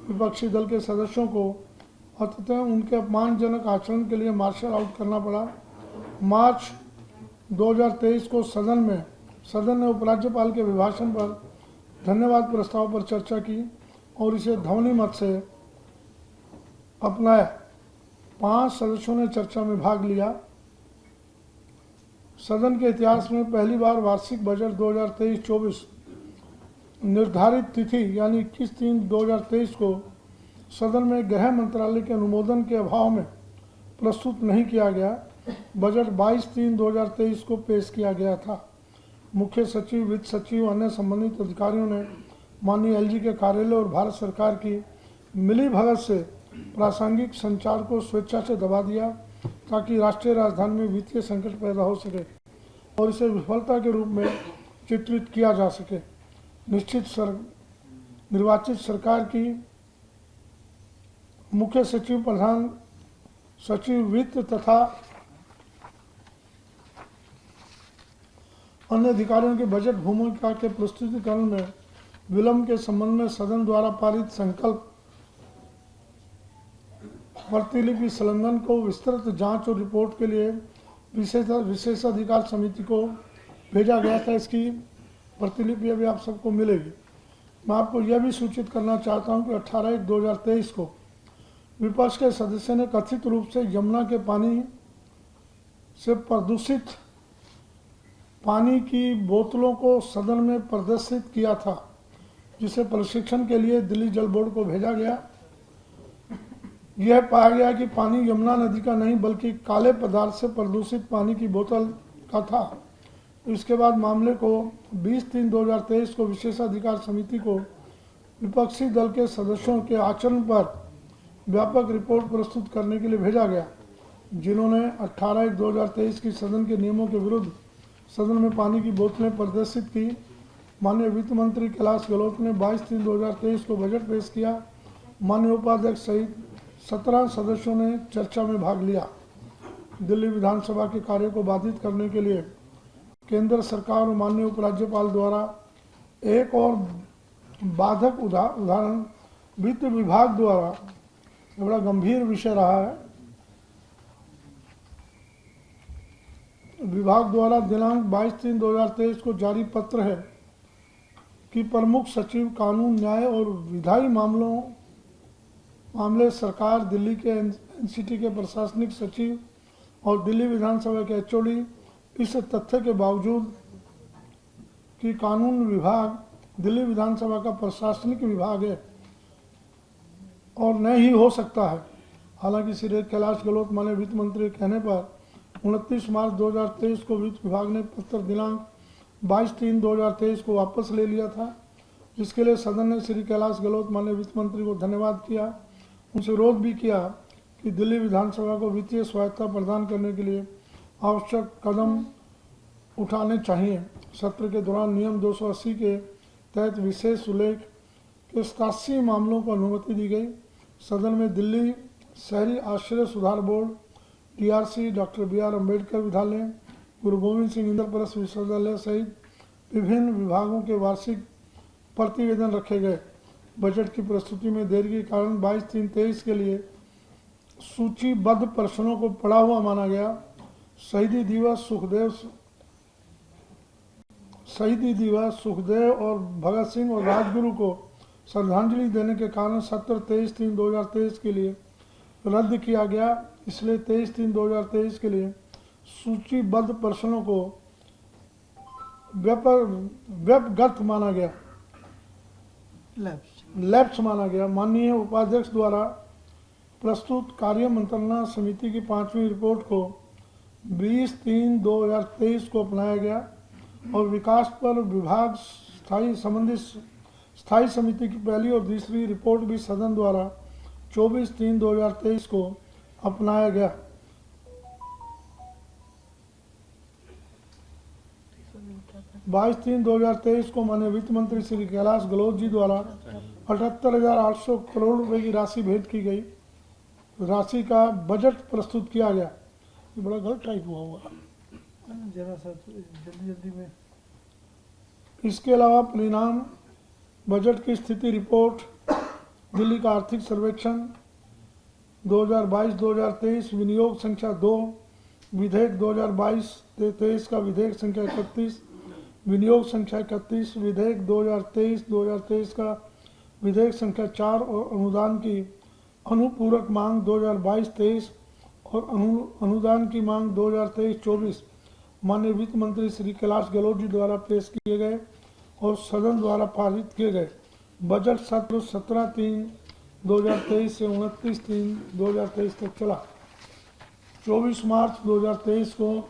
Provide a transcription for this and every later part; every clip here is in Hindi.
विपक्षी दल के सदस्यों को अतः उनके अपमानजनक आचरण के लिए मार्शल आउट करना पड़ा। मार्च 2023 को सदन ने उपराज्यपाल के अभिभाषण पर धन्यवाद प्रस्ताव पर चर्चा की और इसे ध्वनि मत से अपनाया। 5 सदस्यों ने चर्चा में भाग लिया। सदन के इतिहास में पहली बार वार्षिक बजट 2023-24 निर्धारित तिथि यानी 21/3/2023 को सदन में गृह मंत्रालय के अनुमोदन के अभाव में प्रस्तुत नहीं किया गया। बजट 22/3/2023 को पेश किया गया था। मुख्य सचिव, वित्त सचिव, अन्य संबंधित अधिकारियों ने माननीय एलजी के कार्यालय और भारत सरकार की मिलीभगत से प्रासंगिक संचार को स्वेच्छा से दबा दिया ताकि राष्ट्रीय राजधानी में वित्तीय संकट पैदा हो सके और इसे विफलता के रूप में चित्रित किया जा सके। निर्वाचित सरकार की मुख्य सचिव, प्रधान सचिव वित्त तथा अन्य अधिकारियों के बजट भूमिका के प्रस्तुतिकरण में विलंब के संबंध में सदन द्वारा पारित संकल्प प्रतिलिपि संलग्न को विस्तृत जांच और रिपोर्ट के लिए विशेषाधिकार समिति को भेजा गया था। इसकी प्रतिलिपि अभी आप सबको मिलेगी। मैं आपको यह भी सूचित करना चाहता हूं कि 18/1/2023 को विपक्ष के सदस्य ने कथित रूप से यमुना के पानी से प्रदूषित पानी की बोतलों को सदन में प्रदर्शित किया था, जिसे प्रशिक्षण के लिए दिल्ली जल बोर्ड को भेजा गया। यह पाया गया कि पानी यमुना नदी का नहीं बल्कि काले पदार्थ से प्रदूषित पानी की बोतल का था। इसके बाद मामले को 20/3/2023 को विशेषाधिकार समिति को विपक्षी दल के सदस्यों के आचरण पर व्यापक रिपोर्ट प्रस्तुत करने के लिए भेजा गया, जिन्होंने 18/1/2023 की सदन के नियमों के विरुद्ध सदन में पानी की बोतलें प्रदर्शित की। माननीय वित्त मंत्री कैलाश गहलोत ने 22/3/2023 को बजट पेश किया। माननीय उपाध्यक्ष सहित 17 सदस्यों ने चर्चा में भाग लिया। दिल्ली विधानसभा के कार्य को बाधित करने के लिए केंद्र सरकार और माननीय उपराज्यपाल द्वारा एक और बाधक उदाहरण वित्त विभाग द्वारा बड़ा गंभीर विषय रहा है। विभाग द्वारा दिनांक 22/3/2023 को जारी पत्र है कि प्रमुख सचिव कानून, न्याय और विधायी मामले सरकार, दिल्ली के एनसीटी के प्रशासनिक सचिव और दिल्ली विधानसभा के एचओडी इस तथ्य के बावजूद कि कानून विभाग दिल्ली विधानसभा का प्रशासनिक विभाग है और न ही हो सकता है। हालांकि श्री कैलाश गहलोत माननीय वित्त मंत्री के कहने पर 29 मार्च 2023 को वित्त विभाग ने पत्र दिनांक 22/3/2023 को वापस ले लिया था, जिसके लिए सदन ने श्री कैलाश गहलोत माननीय वित्त मंत्री को धन्यवाद किया। उनसे अनुरोध भी किया कि दिल्ली विधानसभा को वित्तीय स्वायत्तता प्रदान करने के लिए आवश्यक कदम उठाने चाहिए। सत्र के दौरान नियम 280 के तहत विशेष उल्लेख के 87 मामलों को अनुमति दी गई। सदन में दिल्ली शहरी आश्रय सुधार board, DRC, doctor BR Ambedkar विद्यालय, गुरु गोविंद सिंह इंद्रप्रस्थ विश्वविद्यालय सहित विभिन्न विभागों के वार्षिक प्रतिवेदन रखे गए। बजट की प्रस्तुति में देरी के कारण 22/3/23 के लिए सूचीबद्ध प्रश्नों को पड़ा हुआ माना गया। शहीदी दिवस सुखदेव और भगत सिंह और राजगुरु को श्रद्धांजलि देने के कारण सत्र 23/3/2023 के लिए रद्द किया गया। इसलिए 23/3/2023 के लिए सूचीबद्ध प्रश्नों को व्यपगत माना गया, लैप्स माना गया। माननीय उपाध्यक्ष द्वारा प्रस्तुत कार्य मंत्रणा समिति की 5वीं रिपोर्ट को 20/3/2023 को अपनाया गया और विकास पर विभाग स्थायी समिति की पहली और दूसरी रिपोर्ट भी सदन द्वारा 24/3/2023 को अपनाया गया। बाईस 3/2023 को माननीय वित्त मंत्री श्री कैलाश गहलोत जी द्वारा 78,800 करोड़ रुपए की राशि भेंट की गई। राशि का बजट प्रस्तुत किया गया। ये बड़ा गलत टाइप हुआ जरा सा जल्दी में। इसके अलावा परिणाम, बजट की स्थिति रिपोर्ट, दिल्ली का आर्थिक सर्वेक्षण 2022-2023 विनियोग संख्या 2, विधेयक 2022-23 का विधेयक संख्या 31, विनियोग संख्या 31, विधेयक 2023 का विधेयक संख्या 4 और अनुदान की अनुपूरक मांग 2022-23 और अनुदान की मांग 2023-24 माननीय वित्त मंत्री श्री कैलाश गहलोत जी द्वारा पेश किए गए और सदन द्वारा पारित किए गए बजट सत्र 17/3/2023 से 29/3/2023 तक चला। 24 मार्च 2023 को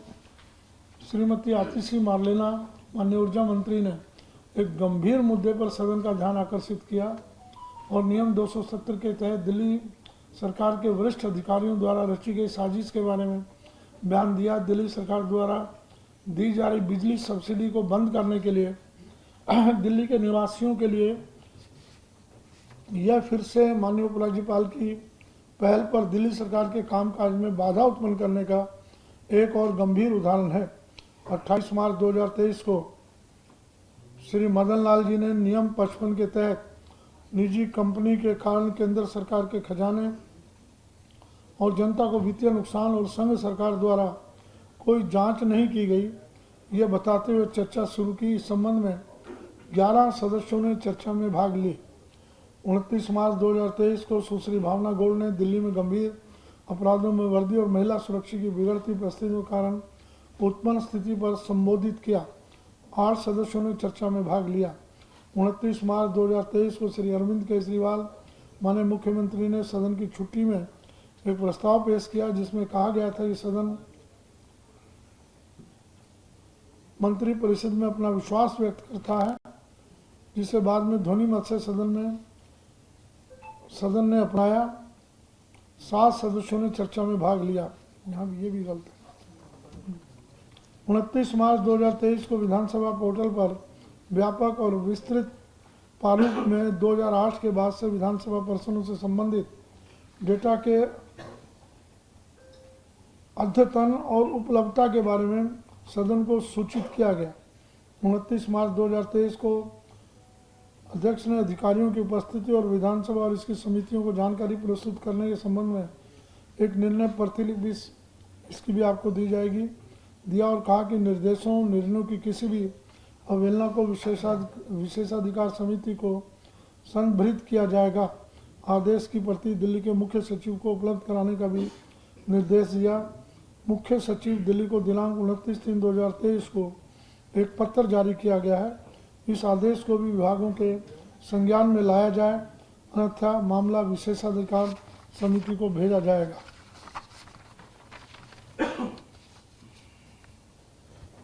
श्रीमती आतिशी मार्लेना माननीय ऊर्जा मंत्री ने एक गंभीर मुद्दे पर सदन का ध्यान आकर्षित किया और नियम 270 के तहत दिल्ली सरकार के वरिष्ठ अधिकारियों द्वारा रची गई साजिश के बारे में बयान दिया। दिल्ली सरकार द्वारा दी जा रही बिजली सब्सिडी को बंद करने के लिए दिल्ली के निवासियों के लिए यह फिर से माननीय उपराज्यपाल की पहल पर दिल्ली सरकार के कामकाज में बाधा उत्पन्न करने का एक और गंभीर उदाहरण है। 28 मार्च 2023 को श्री मदन लाल जी ने नियम 55 के तहत निजी कंपनी के कारण केंद्र सरकार के खजाने और जनता को वित्तीय नुकसान और संघ सरकार द्वारा कोई जांच नहीं की गई, यह बताते हुए चर्चा शुरू की। इस संबंध में 11 सदस्यों ने चर्चा में भाग ली। 29 मार्च 2023 को सुश्री भावना गौड़ ने दिल्ली में गंभीर अपराधों में वृद्धि और महिला सुरक्षा की बिगड़ती परिस्थितियों के कारण उत्पन्न स्थिति पर संबोधित किया। 8 सदस्यों ने चर्चा में भाग लिया। 29 मार्च 2023 को श्री अरविंद केजरीवाल माननीय मुख्यमंत्री ने सदन की छुट्टी में एक प्रस्ताव पेश किया जिसमें कहा गया था कि सदन मंत्री परिषद में अपना विश्वास व्यक्त करता है, जिसे बाद में ध्वनि मत से सदन ने अपनाया। 7 सदस्यों ने चर्चा में भाग लिया। यहाँ ये भी गलत है। 29 मार्च 2023 को विधानसभा पोर्टल पर व्यापक और विस्तृत प्रारूप में 2008 के बाद से विधानसभा पर्सनों से संबंधित डेटा के अद्यतन और उपलब्धता के बारे में सदन को सूचित किया गया। 29 मार्च 2023 को अध्यक्ष ने अधिकारियों की उपस्थिति और विधानसभा और इसकी समितियों को जानकारी प्रस्तुत करने के संबंध में एक निर्णय प्रतिलिपि इसकी भी आपको दी जाएगी दिया और कहा कि निर्णयों की किसी भी अवहेलना को विशेषाधिकार समिति को संबद्ध किया जाएगा। आदेश की प्रति दिल्ली के मुख्य सचिव को उपलब्ध कराने का भी निर्देश दिया। मुख्य सचिव दिल्ली को दिनांक 29/3/2023 को एक पत्र जारी किया गया है। इस आदेश को भी विभागों के संज्ञान में लाया जाए, अन्यथा मामला विशेषाधिकार समिति को भेजा जाएगा।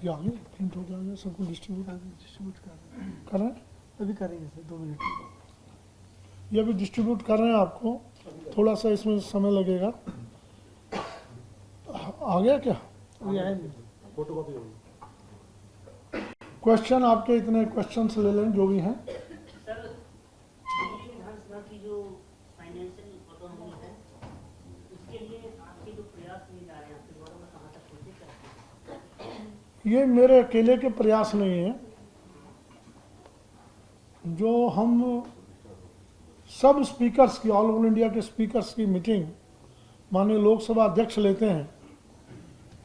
प्रिंट हो गया, सबको डिस्ट्रीब्यूट कर रहे हैं, अभी करेंगे सर 2 मिनट। ये भी डिस्ट्रीब्यूट कर रहे हैं आपको, थोड़ा सा इसमें समय लगेगा। आ गया क्या? अभी आया नहीं। फोटोकॉपी होगी। क्वेश्चन आपके इतने क्वेश्चंस ले लें जो भी हैं। सर, दिल्ली विधानसभा की जो फाइनेंशियल ऑटोनॉमी है उसके लिए आपके जो प्रयास किए जा रहे हैं आपके द्वारा वो कहाँ तक पहुँचे? ये मेरे अकेले के प्रयास नहीं है। जो हम सब स्पीकर्स की, ऑल ओवर इंडिया के स्पीकर्स की मीटिंग माननीय लोकसभा अध्यक्ष लेते हैं,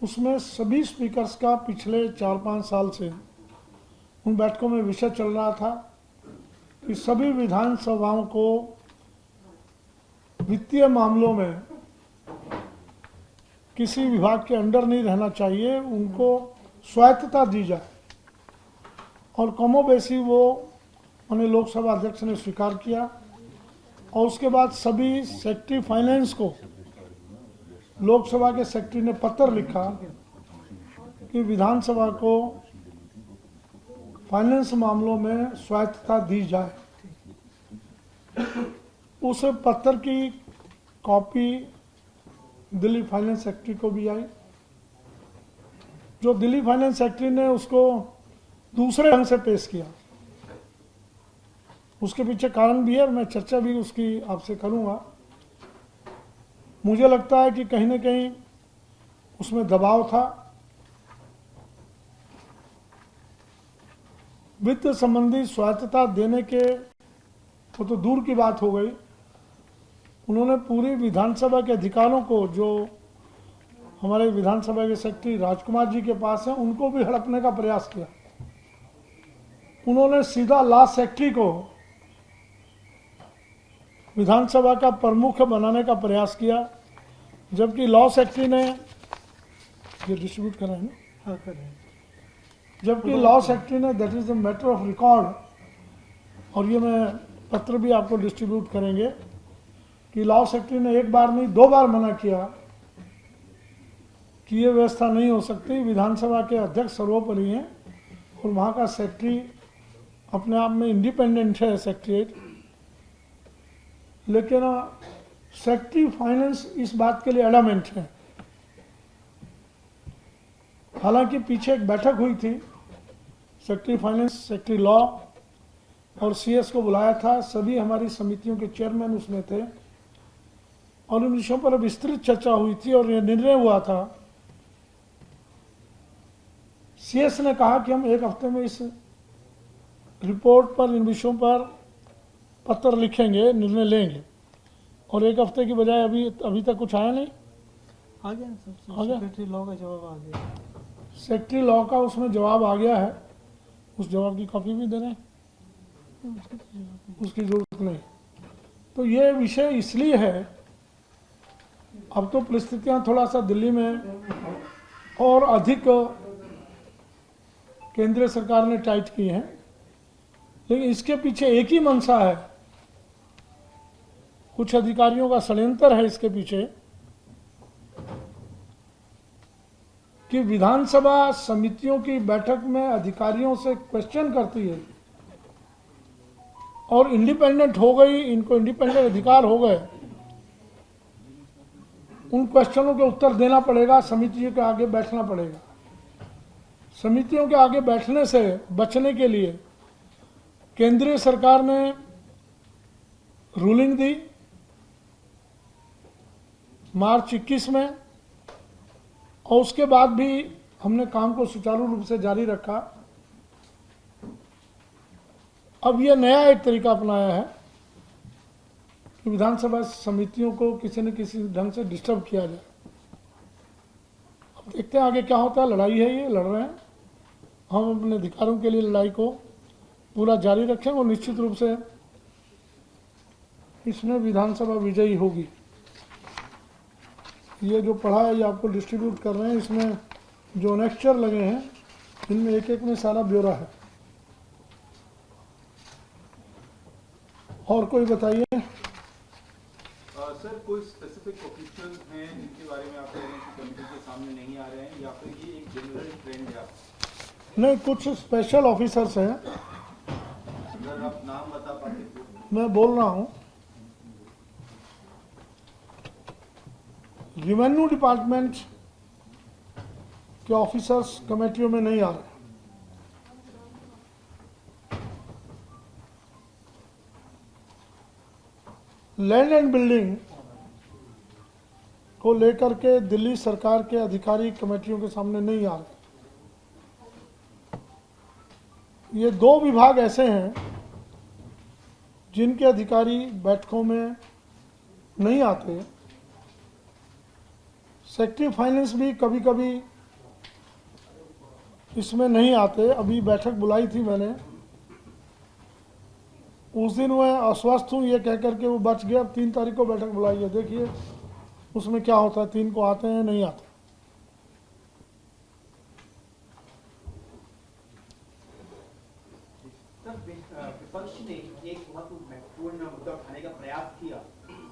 उसमें सभी स्पीकर्स का पिछले 4-5 साल से उन बैठकों में विषय चल रहा था कि सभी विधानसभाओं को वित्तीय मामलों में किसी विभाग के अंडर नहीं रहना चाहिए, उनको स्वायत्तता दी जाए। और कमोबेशी वो उन्हें लोकसभा अध्यक्ष ने स्वीकार किया और उसके बाद सभी सेक्रेटरी फाइनेंस को लोकसभा के सेक्रेटरी ने पत्र लिखा कि विधानसभा को फाइनेंस मामलों में स्वायत्तता दी जाए। उस पत्र की कॉपी दिल्ली फाइनेंस सेक्रेटरी को भी आई। जो दिल्ली फाइनेंस सेक्रेटरी ने उसको दूसरे ढंग से पेश किया, उसके पीछे कारण भी है और मैं चर्चा भी उसकी आपसे करूंगा। मुझे लगता है कि कहीं ना कहीं उसमें दबाव था। वित्त संबंधी स्वायत्तता देने के वो तो दूर की बात हो गई, उन्होंने पूरी विधानसभा के अधिकारों को, जो हमारे विधानसभा के सेक्रेटरी राजकुमार जी के पास है, उनको भी हड़पने का प्रयास किया। उन्होंने सीधा लॉ सेक्रेटरी को विधानसभा का प्रमुख बनाने का प्रयास किया, जबकि लॉ सेक्रेटरी ने ये डिस्ट्रीब्यूट करा है ना, हाँ कर रहे हैं। जबकि लॉ सेक्रेटरी ने, that is a matter of record, और ये मैं पत्र भी आपको डिस्ट्रीब्यूट करेंगे कि लॉ सेक्रेटरी ने एक बार नहीं 2 बार मना किया कि ये व्यवस्था नहीं हो सकती, विधानसभा के अध्यक्ष सर्वोपरि हैं और वहाँ का सेक्रेटरी अपने आप में इंडिपेंडेंट है सेक्रेटरीट। लेकिन सेक्रेटरी फाइनेंस इस बात के लिए एडमेंट है। हालांकि पीछे एक बैठक हुई थी, सेक्रेटरी फाइनेंस, सेक्रेटरी लॉ और सीएस को बुलाया था, सभी हमारी समितियों के चेयरमैन उसमें थे और इन विषयों पर विस्तृत चर्चा हुई थी और यह निर्णय हुआ था। सीएस ने कहा कि हम 1 हफ्ते में इस रिपोर्ट पर, इन विषयों पर पत्र लिखेंगे, निर्णय लेंगे, और 1 हफ्ते की बजाय अभी तक कुछ आया नहीं। आ गया सब, आ गया? सेक्रेटरी लॉ का जवाब आ गया। सेक्रेटरी लॉ का उसमें जवाब आ गया है, उस जवाब की कॉपी भी दे रहे हैं, उसकी जरूरत नहीं। तो ये विषय इसलिए है, अब तो परिस्थितियां थोड़ा सा दिल्ली में और अधिक केंद्रीय सरकार ने टाइट की हैं, लेकिन इसके पीछे एक ही मंशा है, कुछ अधिकारियों का षड्यंत्र है इसके पीछे कि विधानसभा समितियों की बैठक में अधिकारियों से क्वेश्चन करती है और इंडिपेंडेंट हो गई, इनको इंडिपेंडेंट अधिकार हो गए, उन क्वेश्चनों के उत्तर देना पड़ेगा, समितियों के आगे बैठना पड़ेगा। समितियों के आगे बैठने से बचने के लिए केंद्रीय सरकार ने रूलिंग दी मार्च 21 में, और उसके बाद भी हमने काम को सुचारू रूप से जारी रखा। अब यह नया एक तरीका अपनाया है कि विधानसभा समितियों को किसी न किसी ढंग से डिस्टर्ब किया जाए। अब देखते हैं आगे क्या होता है। लड़ाई है, ये लड़ रहे हैं, हम अपने अधिकारों के लिए लड़ाई को पूरा जारी रखें और निश्चित रूप से इसमें विधानसभा विजयी होगी। ये जो पढ़ा है ये आपको डिस्ट्रीब्यूट कर रहे हैं, इसमें जो नेक्चर लगे हैं इनमें एक एक में सारा ब्यौरा है। और कोई बताइए। सर, कोई स्पेसिफिक ऑफिशियल हैं जिनके बारे में आप कह रहे हैं कि कमिटी के सामने नहीं आ रहे हैं, या फिर ये एक जनरल ट्रेंड है? नहीं, कुछ स्पेशल ऑफिसर्स हैं, अगर आप नाम बता पाते तो। मैं बोल रहा हूं, रेवेन्यू डिपार्टमेंट के ऑफिसर्स कमेटियों में नहीं आ रहे। लैंड एंड बिल्डिंग को लेकर के दिल्ली सरकार के अधिकारी कमेटियों के सामने नहीं आ रहे। ये 2 विभाग ऐसे हैं जिनके अधिकारी बैठकों में नहीं आते। सेक्रेटरी फाइनेंस भी कभी कभी इसमें नहीं आते। अभी बैठक बुलाई थी मैंने, उस दिन मैं अस्वस्थ हूँ ये कह करके वो बच गया। 3 तारीख को बैठक बुलाई है, देखिए उसमें क्या होता है। 3 को आते हैं, नहीं आते। विपक्ष ने एक बहुत महत्वपूर्ण मुद्दा उठाने का प्रयास किया,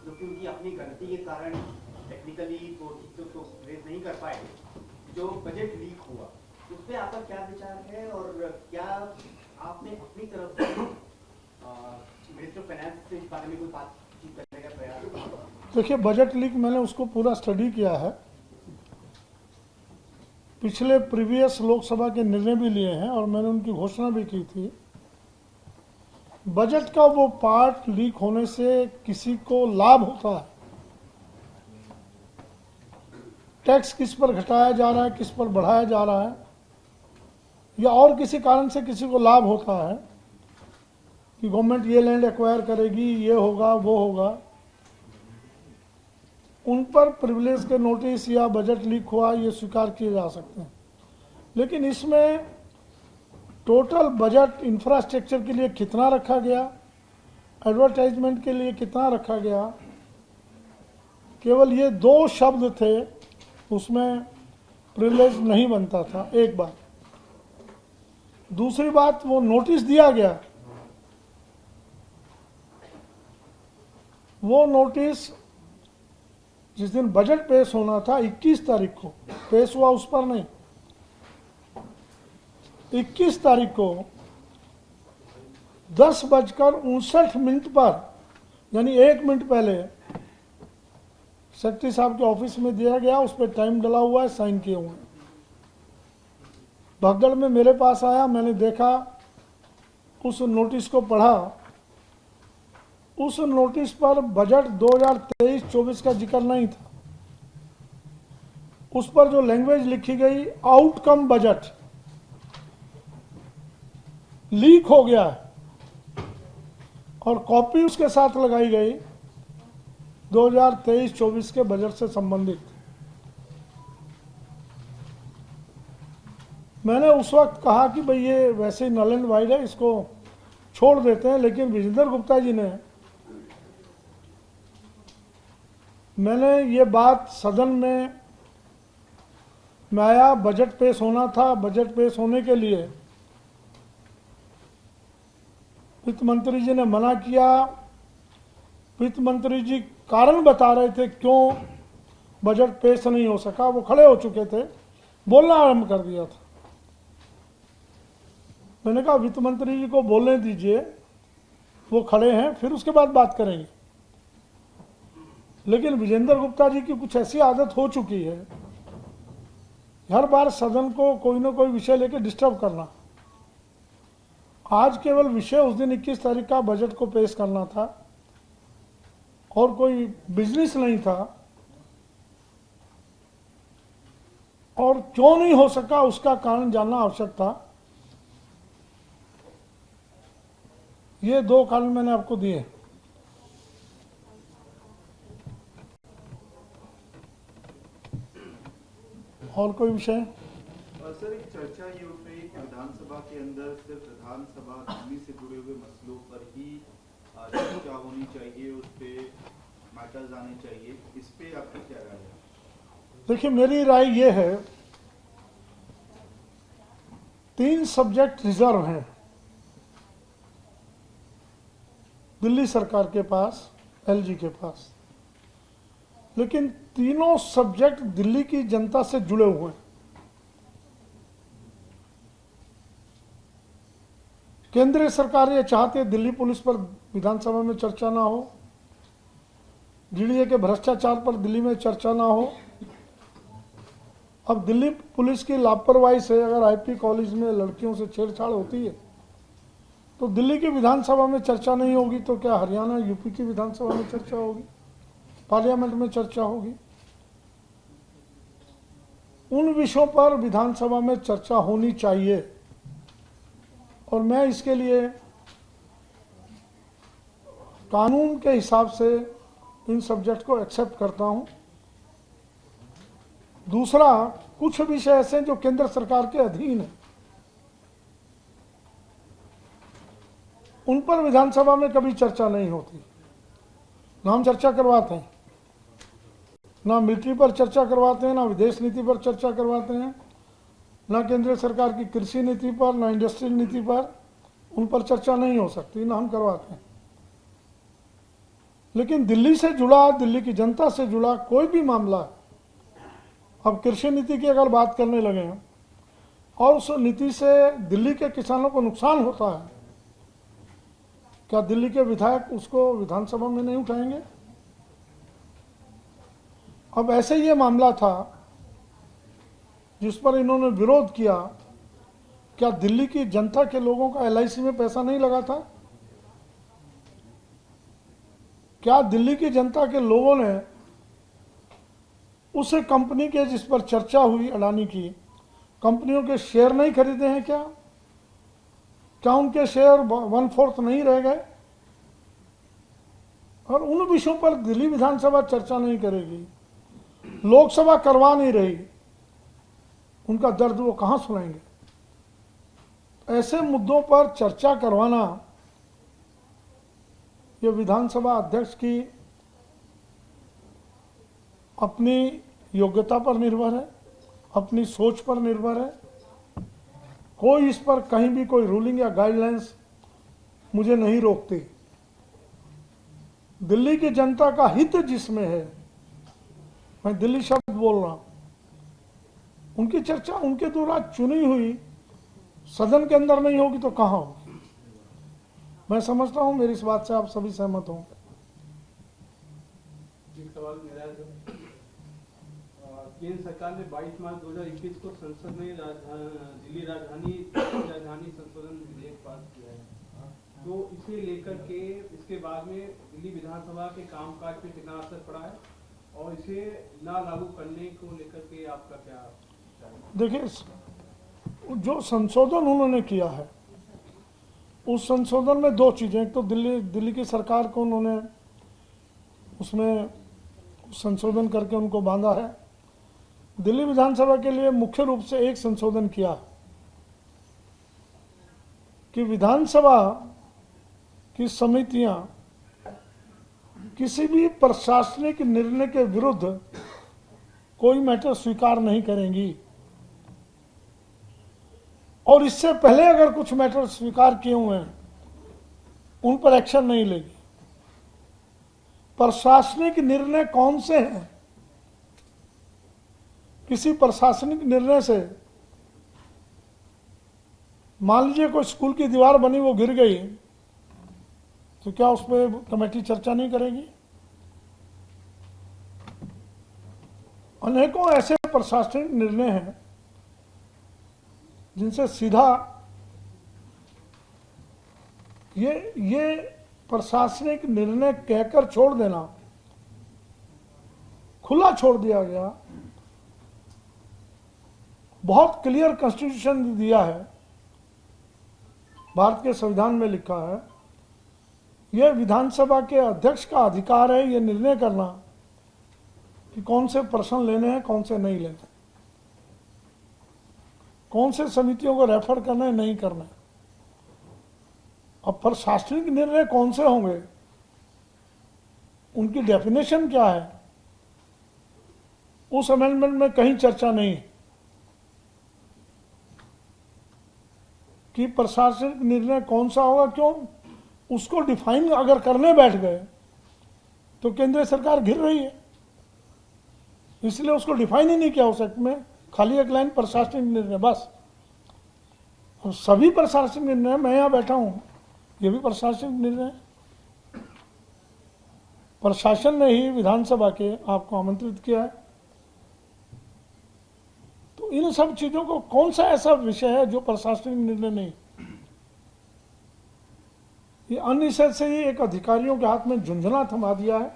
जो कि उनकी अपनी गलती के कारण टेक्निकली तो ठीक तो रेज नहीं कर पाए, जो बजट लीक हुआ। उस पर आपका क्या विचार है, और क्या आपने अपनी तरफ से मिनिस्टर ऑफ फाइनेंस से इस बारे में कोई बातचीत करने का प्रयास किया? देखिए, बजट लीक मैंने उसको पूरा स्टडी किया है, पिछले प्रीवियस लोकसभा के निर्णय भी लिए हैं और मैंने उनकी घोषणा भी की थी। बजट का वो पार्ट लीक होने से किसी को लाभ होता है। टैक्स किस पर घटाया जा रहा है, किस पर बढ़ाया जा रहा है, या और किसी कारण से किसी को लाभ होता है कि गवर्नमेंट ये लैंड एक्वायर करेगी, ये होगा, वो होगा। उन पर प्रिविलेज के नोटिस या बजट लीक हुआ ये स्वीकार किए जा सकते हैं, लेकिन इसमें टोटल बजट इंफ्रास्ट्रक्चर के लिए कितना रखा गया, एडवर्टाइजमेंट के लिए कितना रखा गया, केवल ये 2 शब्द थे, उसमें प्रिविलेज नहीं बनता था। एक बात। दूसरी बात, वो नोटिस दिया गया, वो नोटिस जिस दिन बजट पेश होना था 21 तारीख को पेश हुआ, उस पर नहीं, 21 तारीख को 10:59 पर, यानी 1 मिनट पहले सेक्रेटरी साहब के ऑफिस में दिया गया। उस पर टाइम डला हुआ है, साइन किए हुए हैं। भगदड़ में मेरे पास आया, मैंने देखा, उस नोटिस को पढ़ा। उस नोटिस पर बजट 2023-24 का जिक्र नहीं था। उस पर जो लैंग्वेज लिखी गई, आउटकम बजट लीक हो गया है, और कॉपी उसके साथ लगाई गई 2023-24 के बजट से संबंधित। मैंने उस वक्त कहा कि भाई ये वैसे ही नल एंड वाइड है, इसको छोड़ देते हैं, लेकिन विजेंद्र गुप्ता जी ने, मैंने ये बात सदन में मैं आया, बजट पेश होना था, बजट पेश होने के लिए वित्त मंत्री जी ने मना किया। वित्त मंत्री जी कारण बता रहे थे क्यों बजट पेश नहीं हो सका, वो खड़े हो चुके थे, बोलना आरंभ कर दिया था। मैंने कहा वित्त मंत्री जी को बोलने दीजिए, वो खड़े हैं, फिर उसके बाद बात करेंगे। लेकिन विजेंद्र गुप्ता जी की कुछ ऐसी आदत हो चुकी है, हर बार सदन को कोई ना कोई विषय लेकर डिस्टर्ब करना। आज केवल विषय उस दिन 21 तारीख का बजट को पेश करना था, और कोई बिजनेस नहीं था, और क्यों नहीं हो सका उसका कारण जानना आवश्यक था। ये 2 कारण मैंने आपको दिए। और कोई विषय? सर, एक चर्चा ये उठ रही है कि विधानसभा के अंदर सिर्फ विधानसभा दिल्ली से जुड़े हुए मसलों पर ही चर्चा होनी चाहिए, उस पे मैटर्स आने चाहिए। इस पे आपकी क्या राय है? देखिए, मेरी राय ये है, 3 सब्जेक्ट रिजर्व हैं दिल्ली सरकार के पास, एलजी के पास, लेकिन तीनों सब्जेक्ट दिल्ली की जनता से जुड़े हुए हैं। केंद्रीय सरकार ये चाहती है दिल्ली पुलिस पर विधानसभा में चर्चा ना हो, डीडीए के भ्रष्टाचार पर दिल्ली में चर्चा ना हो। अब दिल्ली पुलिस की लापरवाही से अगर आईपी कॉलेज में लड़कियों से छेड़छाड़ होती है तो दिल्ली की विधानसभा में चर्चा नहीं होगी, तो क्या हरियाणा, यूपी की विधानसभा में चर्चा होगी, पार्लियामेंट में चर्चा होगी? उन विषयों पर विधानसभा में चर्चा होनी चाहिए, और मैं इसके लिए कानून के हिसाब से इन सब्जेक्ट को एक्सेप्ट करता हूं। दूसरा, कुछ विषय ऐसे हैं जो केंद्र सरकार के अधीन है, उन पर विधानसभा में कभी चर्चा नहीं होती। ना हम चर्चा करवाते हैं, ना मिलिट्री पर चर्चा करवाते हैं, ना विदेश नीति पर चर्चा करवाते हैं, ना केंद्र सरकार की कृषि नीति पर, ना इंडस्ट्रियल नीति पर, उन पर चर्चा नहीं हो सकती, ना हम करवाते हैं। लेकिन दिल्ली से जुड़ा, दिल्ली की जनता से जुड़ा कोई भी मामला, अब कृषि नीति की अगर बात करने लगे हैं और उस नीति से दिल्ली के किसानों को नुकसान होता है, क्या दिल्ली के विधायक उसको विधानसभा में नहीं उठाएंगे? अब ऐसे ये मामला था जिस पर इन्होंने विरोध किया, क्या दिल्ली की जनता के लोगों का एलआईसी में पैसा नहीं लगा था? क्या दिल्ली की जनता के लोगों ने उस कंपनी के जिस पर चर्चा हुई, अडानी की कंपनियों के शेयर नहीं खरीदे हैं? क्या उनके शेयर 1/4 नहीं रह गए? और उन विषयों पर दिल्ली विधानसभा चर्चा नहीं करेगी लोकसभा करवा नहीं रही, उनका दर्द वो कहां सुनाएंगे? ऐसे मुद्दों पर चर्चा करवाना ये विधानसभा अध्यक्ष की अपनी योग्यता पर निर्भर है, अपनी सोच पर निर्भर है। कोई इस पर कहीं भी कोई रूलिंग या गाइडलाइंस मुझे नहीं रोकती। दिल्ली की जनता का हित जिसमें है, मैं दिल्ली शब्द बोल रहा हूं, उनकी चर्चा उनके द्वारा चुनी हुई सदन के अंदर नहीं होगी तो कहां होगी? मैं समझता हूं मेरी इस बात से आप सभी सहमत हों। एक सवाल मेरा है, केंद्र सरकार ने 22 मार्च 2021 को संसद में दिल्ली राजधानी संशोधन विधेयक पास किया है, तो इसे लेकर के इसके बाद में दिल्ली विधानसभा के कामकाज पे कितना असर पड़ा है और इसे ना लागू करने को लेकर के आपका क्या? देखिए, जो संशोधन उन्होंने किया है, उस संशोधन में दो चीजें, एक तो दिल्ली की सरकार को उन्होंने उसमें संशोधन करके उनको बांधा है। दिल्ली विधानसभा के लिए मुख्य रूप से एक संशोधन किया कि विधानसभा की समितियां किसी भी प्रशासनिक निर्णय के विरुद्ध कोई मैटर स्वीकार नहीं करेंगी और इससे पहले अगर कुछ मैटर स्वीकार किए हुए हैं उन पर एक्शन नहीं लेगी। प्रशासनिक निर्णय कौन से हैं? किसी प्रशासनिक निर्णय से मान लीजिए कोई स्कूल की दीवार बनी, वो गिर गई, तो क्या उस पर कमेटी चर्चा नहीं करेगी? अनेकों ऐसे प्रशासनिक निर्णय हैं जिनसे सीधा ये प्रशासनिक निर्णय कहकर छोड़ देना, खुला छोड़ दिया गया। बहुत क्लियर कॉन्स्टिट्यूशन दिया है, भारत के संविधान में लिखा है, यह विधानसभा के अध्यक्ष का अधिकार है यह निर्णय करना कि कौन से प्रश्न लेने हैं, कौन से नहीं लेने, कौन से समितियों को रेफर करना है, नहीं करना है। अब प्रशासनिक निर्णय कौन से होंगे, उनकी डेफिनेशन क्या है, उस अमेंडमेंट में कहीं चर्चा नहीं है कि प्रशासनिक निर्णय कौन सा होगा। क्यों? उसको डिफाइन अगर करने बैठ गए तो केंद्र सरकार घिर रही है, इसलिए उसको डिफाइन ही नहीं किया उस एक्ट में, खाली एक लाइन प्रशासनिक निर्णय बस। और सभी प्रशासनिक निर्णय, मैं यहां बैठा हूं, ये भी प्रशासनिक निर्णय, प्रशासन ने ही विधानसभा के आपको आमंत्रित किया है। तो इन सब चीजों को, कौन सा ऐसा विषय है जो प्रशासनिक निर्णय नहीं? ये अनिश्चित से ही एक अधिकारियों के हाथ में झुंझुना थमा दिया है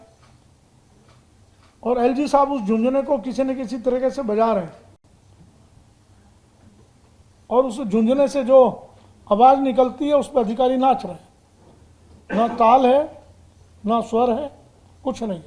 और एलजी साहब उस झुंझुने को किसी न किसी तरीके से बजा रहे हैं और उस झुंझुने से जो आवाज निकलती है उस पर अधिकारी नाच रहे हैं। ना ताल है, ना स्वर है, कुछ नहीं।